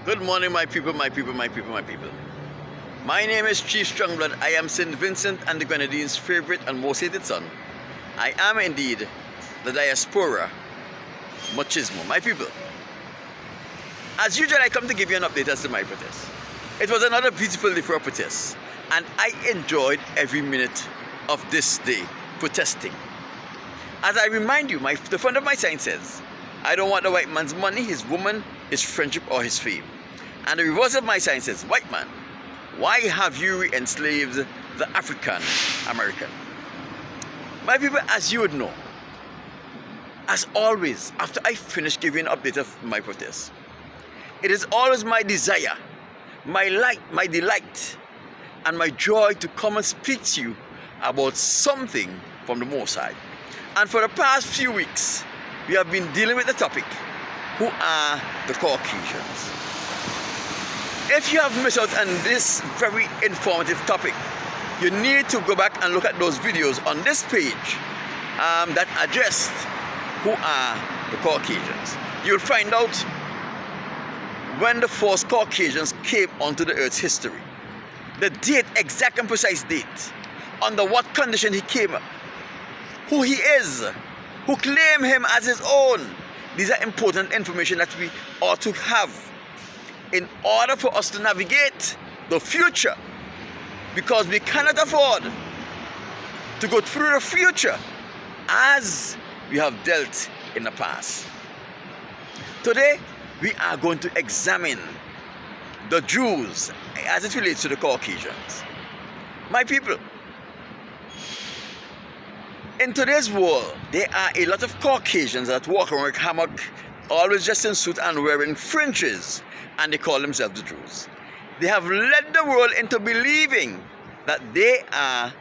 Good morning, my people, my people, my people, my people. My name is Chief Strongblood. I am St. Vincent and the Grenadines' favorite and most hated son. I am indeed the diaspora machismo, my people. As usual, I come to give you an update as to my protest. It was another beautiful day for a protest, and I enjoyed every minute of this day protesting. As I remind you, the front of my sign says, I don't want the white man's money, his woman, his friendship, or his fame. And the reverse of my sign says, white man, why have you enslaved the African American? My people, as you would know, as always, after I finish giving an update of my protest, it is always my desire, my light, my delight, and my joy to come and speak to you about something from the Most High. And for the past few weeks, we have been dealing with the topic, who are the Caucasians? If you have missed out on this very informative topic, you need to go back and look at those videos on this page that address who are the Caucasians. You'll find out when the first Caucasians came onto the earth's history, the date, exact and precise date, under what condition he came, who he is, who claim him as his own. These are important information that we ought to have in order for us to navigate the future, because we cannot afford to go through the future as we have dealt in the past. Today, we are going to examine the Jews as it relates to the Caucasians. My people, in today's world, there are a lot of Caucasians that walk around with hammock, always dressed in suit and wearing fringes, and they call themselves the Jews. They have led the world into believing that they are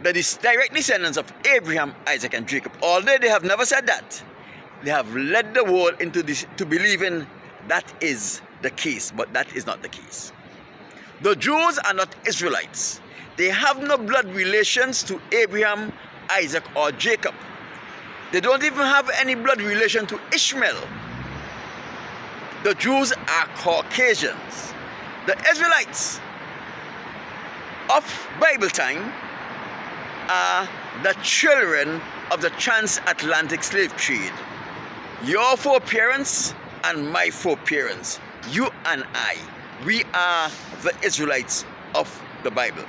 the direct descendants of Abraham, Isaac, and Jacob. Although they have never said that, they have led the world into to believing that is the case, but that is not the case. The Jews are not Israelites. They have no blood relations to Abraham, Isaac, or Jacob. They don't even have any blood relation to Ishmael. The Jews are Caucasians. The Israelites of Bible time are the children of the transatlantic slave trade. Your foreparents and my foreparents, you and I, we are the Israelites of the Bible.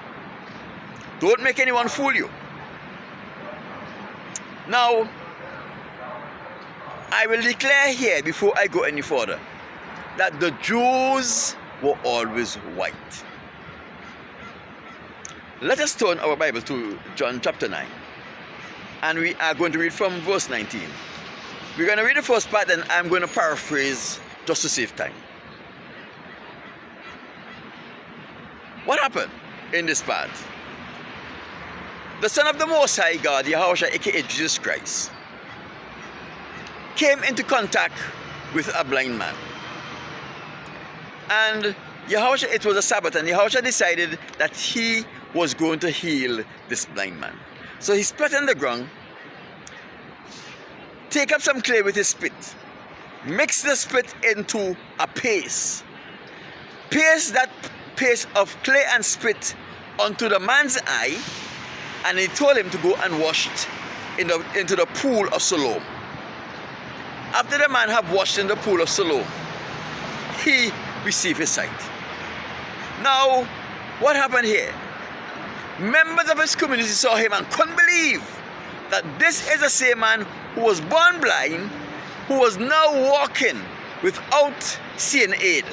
Don't make anyone fool you. Now, I will declare here before I go any further that the Jews were always white. Let us turn our Bible to John chapter 9, and we are going to read from verse 19. We're going to read the first part, and I'm going to paraphrase just to save time. What happened in this part? The Son of the Most High God, Yahushua, aka Jesus Christ, came into contact with a blind man. And Yahushua, it was a Sabbath, and Yahushua decided that he was going to heal this blind man. So he spat on the ground, take up some clay with his spit, mix the spit into a paste. Paste that paste of clay and spit onto the man's eye, and he told him to go and wash it into the pool of Siloam. After the man had washed in the pool of Siloam, he received his sight. Now, what happened here? Members of his community saw him and couldn't believe that this is the same man who was born blind, who was now walking without seeing aid,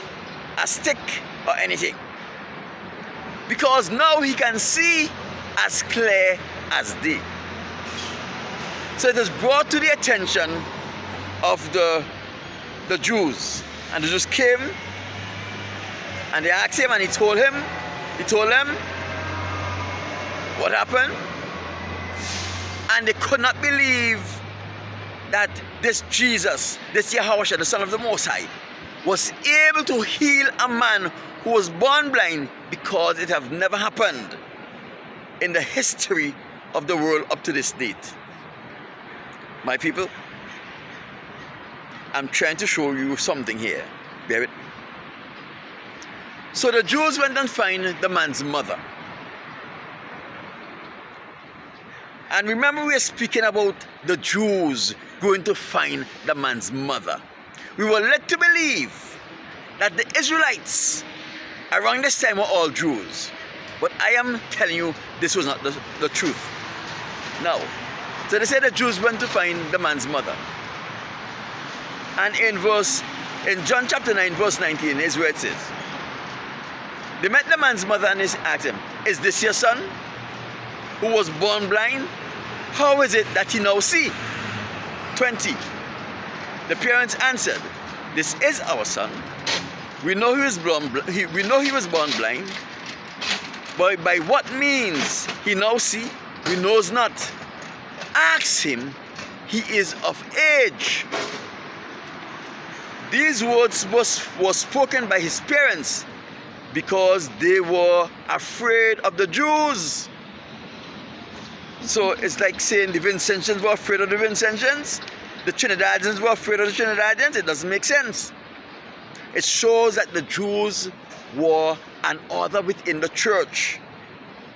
a stick or anything. Because now he can see as clear as day. So it was brought to the attention of the Jews, and the Jews came and they asked him, and he told them what happened, and they could not believe that this Jesus, this Yahushua, the Son of the Most High, was able to heal a man who was born blind, because it have never happened in the history of the world up to this date. My people, I'm trying to show you something here. Bear with me. So the Jews went and find the man's mother. And remember, we are speaking about the Jews going to find the man's mother. We were led to believe that the Israelites around this time were all Jews. But I am telling you, this was not the truth. Now, so they said the Jews went to find the man's mother. And in John chapter 9, verse 19 is where it says, they met the man's mother and asked him, is this your son, who was born blind? How is it that he now see? 20. The parents answered, this is our son. We know he was born blind, but by what means he now see, we knows not. Ask him, he is of age. These words was spoken by his parents because they were afraid of the Jews. So it's like saying the Vincentians were afraid of the Vincentians, the Trinidadians were afraid of the Trinidadians. It doesn't make sense. It shows that the Jews were an order within the church.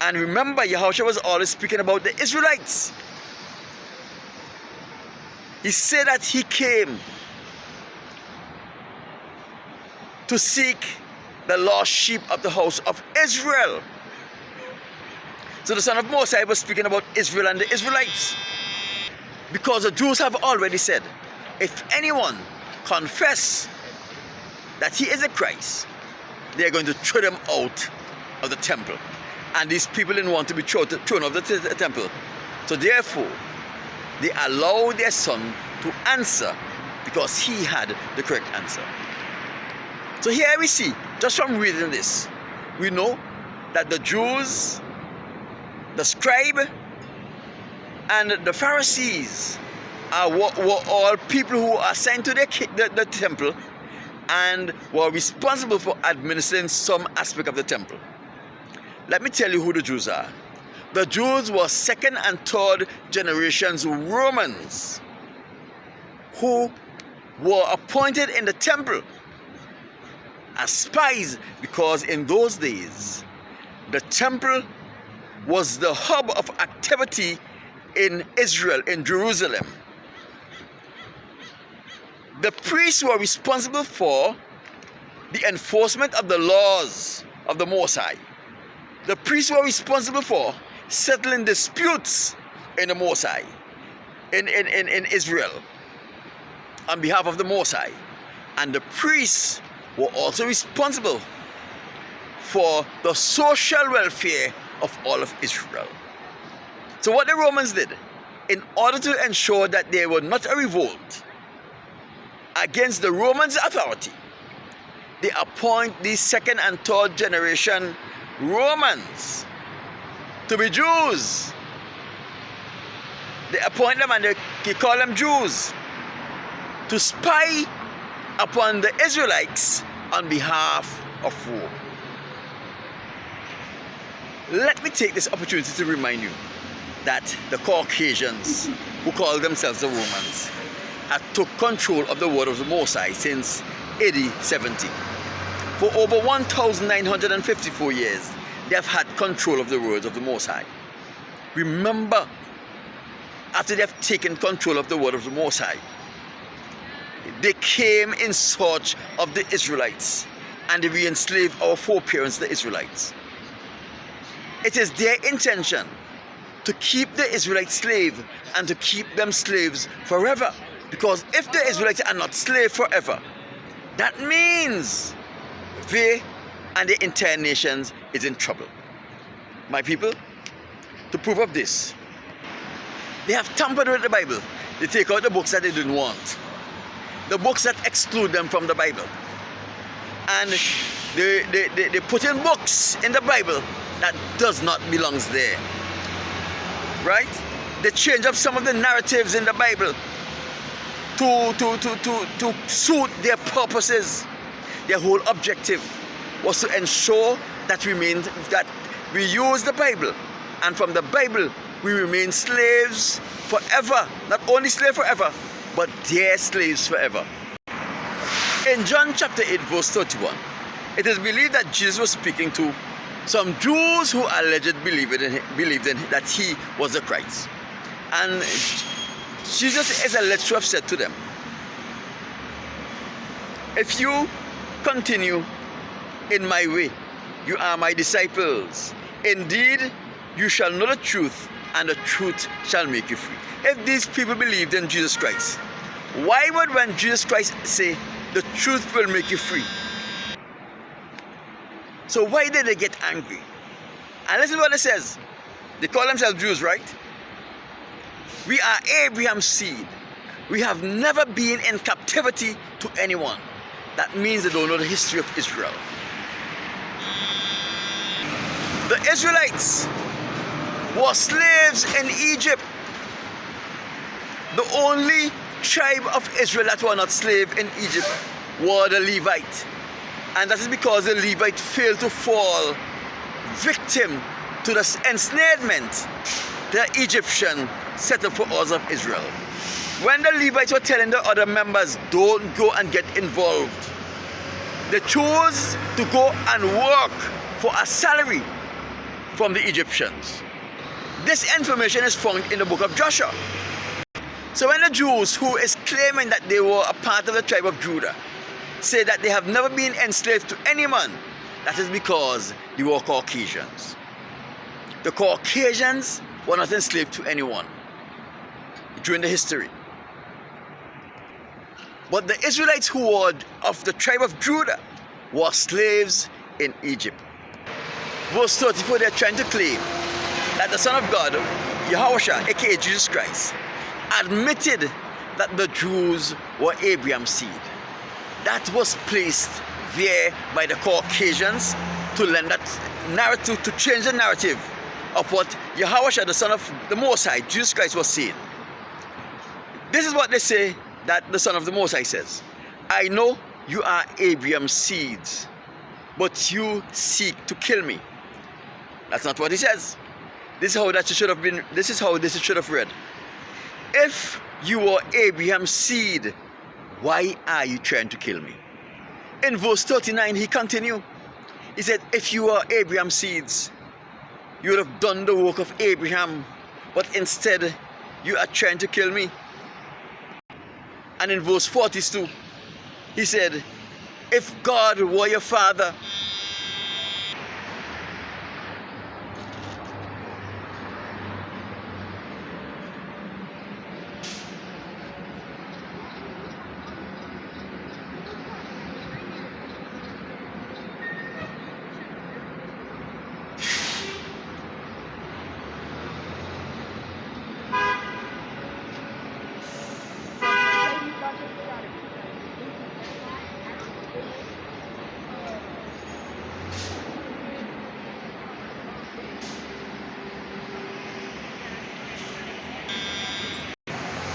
And remember, Yahushua was always speaking about the Israelites. He said that he came to seek the lost sheep of the house of Israel. So the son of Moses was speaking about Israel and the Israelites. Because the Jews have already said, if anyone confess that he is a Christ, they are going to throw them out of the temple. And these people didn't want to be thrown out of the temple. So therefore, they allowed their son to answer because he had the correct answer. So here we see, just from reading this, we know that the Jews, the scribe, and the Pharisees were all people who are assigned to the temple and were responsible for administering some aspect of the temple. Let me tell you who the Jews are. The Jews were second and third generations Romans who were appointed in the temple as spies, because in those days the temple was the hub of activity in Israel, in Jerusalem. The priests were responsible for the enforcement of the laws of the Most High. The priests were responsible for settling disputes in the Most High, in Israel, on behalf of the Most High. And the priests were also responsible for the social welfare of all of Israel. So what the Romans did, in order to ensure that there were not a revolt against the Romans' authority, they appoint these second and third generation Romans to be Jews. They appoint them and they call them Jews to spy upon the Israelites on behalf of Rome. Let me take this opportunity to remind you that the Caucasians, who call themselves the Romans, have took control of the word of the Most High since AD 70. For over 1,954 years, they have had control of the words of the Most High. Remember, after they have taken control of the word of the Most High, they came in search of the Israelites and they re-enslaved our foreparents, the Israelites. It is their intention to keep the Israelites slaves and to keep them slaves forever. Because if the Israelites are not slaves forever, that means they and the entire nations is in trouble. My people, to prove of this, they have tampered with the Bible. They take out the books that they didn't want, the books that exclude them from the Bible, and they put in books in the Bible that does not belong there. Right? They change up some of the narratives in the Bible to suit their purposes. Their whole objective was to ensure that we use the Bible, and from the Bible we remain slaves forever. Not only slaves forever, but their slaves forever. In John chapter 8 verse 31, It is believed that Jesus was speaking to some Jews who allegedly believed in that he was the Christ. And Jesus is alleged to have said to them, if you continue in my way, you are my disciples. Indeed, you shall know the truth, and the truth shall make you free. If these people believed in Jesus Christ, why would when Jesus Christ say, the truth will make you free? So why did they get angry? And listen to what it says. They call themselves Jews, right? We are Abraham's seed. We have never been in captivity to anyone. That means they don't know the history of Israel. The Israelites were slaves in Egypt. The only tribe of Israel that were not slaves in Egypt were the Levite. And that is because the Levite failed to fall victim to the ensnarement the Egyptian set up for us of Israel. When the Levites were telling the other members, don't go and get involved, they chose to go and work for a salary from the Egyptians. This information is found in the book of Joshua. So when the Jews, who is claiming that they were a part of the tribe of Judah, say that they have never been enslaved to any man, that is because they were Caucasians. The Caucasians were not enslaved to anyone during the history. But the Israelites who were of the tribe of Judah were slaves in Egypt. Verse 34, they're trying to claim that the Son of God, Yahushua, aka Jesus Christ, admitted that the Jews were Abraham's seed. That was placed there by the Caucasians to lend that narrative, to change the narrative of what Yahushua, the Son of the Most High, Jesus Christ, was saying. This is what they say that the Son of the Most High says. I know you are Abraham's seeds, but you seek to kill me. That's not what he says. This is how that should have been. This is how this should have read. If you were Abraham's seed, why are you trying to kill me? In verse 39, he continued. He said, if you were Abraham's seeds, you would have done the work of Abraham, but instead you are trying to kill me. And in verse 42, he said, if God were your father,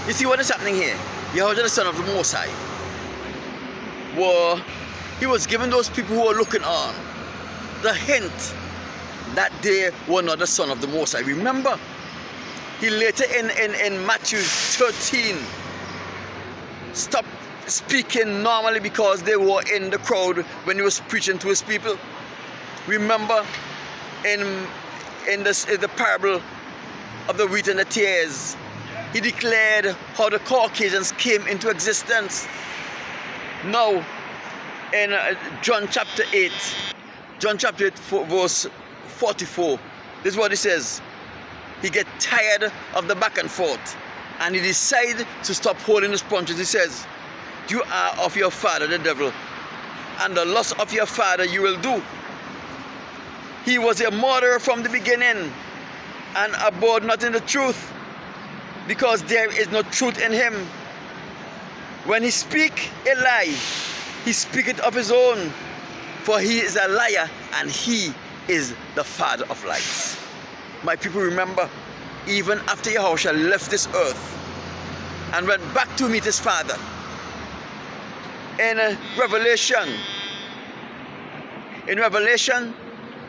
you see what is happening here? Yahushua, the Son of the Most High, he was giving those people who were looking on the hint that they were not the Son of the Most High. Remember, he later in Matthew 13 stopped speaking normally because they were in the crowd when he was preaching to his people. Remember in the parable of the wheat and the tares, he declared how the Caucasians came into existence. Now, in John chapter 8, verse 44, this is what he says. He gets tired of the back and forth, and he decides to stop holding his punches. He says, you are of your father, the devil, and the lust of your father you will do. He was a murderer from the beginning, and abode not in the truth, because there is no truth in him. When he speak a lie, he speaketh of his own, for he is a liar, and he is the father of lies. My people, remember, even after Yahushua left this earth and went back to meet his father, in Revelation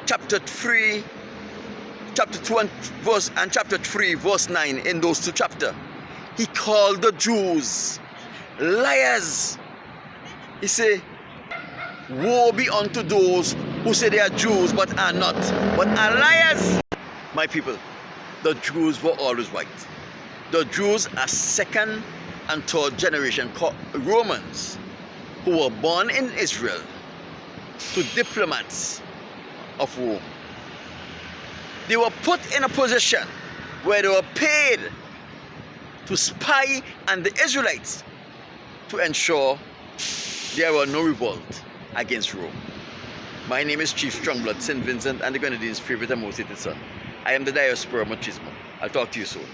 chapter 3, chapter 2 and chapter 3 verse 9, in those two chapters, he called the Jews liars. He said, Woe be unto those who say they are Jews but are not, but are liars. My people, the Jews were always white. The Jews are second and third generation Romans who were born in Israel to diplomats of Rome. They were put in a position where they were paid to spy on the Israelites to ensure there were no revolt against Rome. My name is Chief Strongblood, St. Vincent and the Grenadines' favorite and most hated son. I am the Diaspora Machismo. I'll talk to you soon.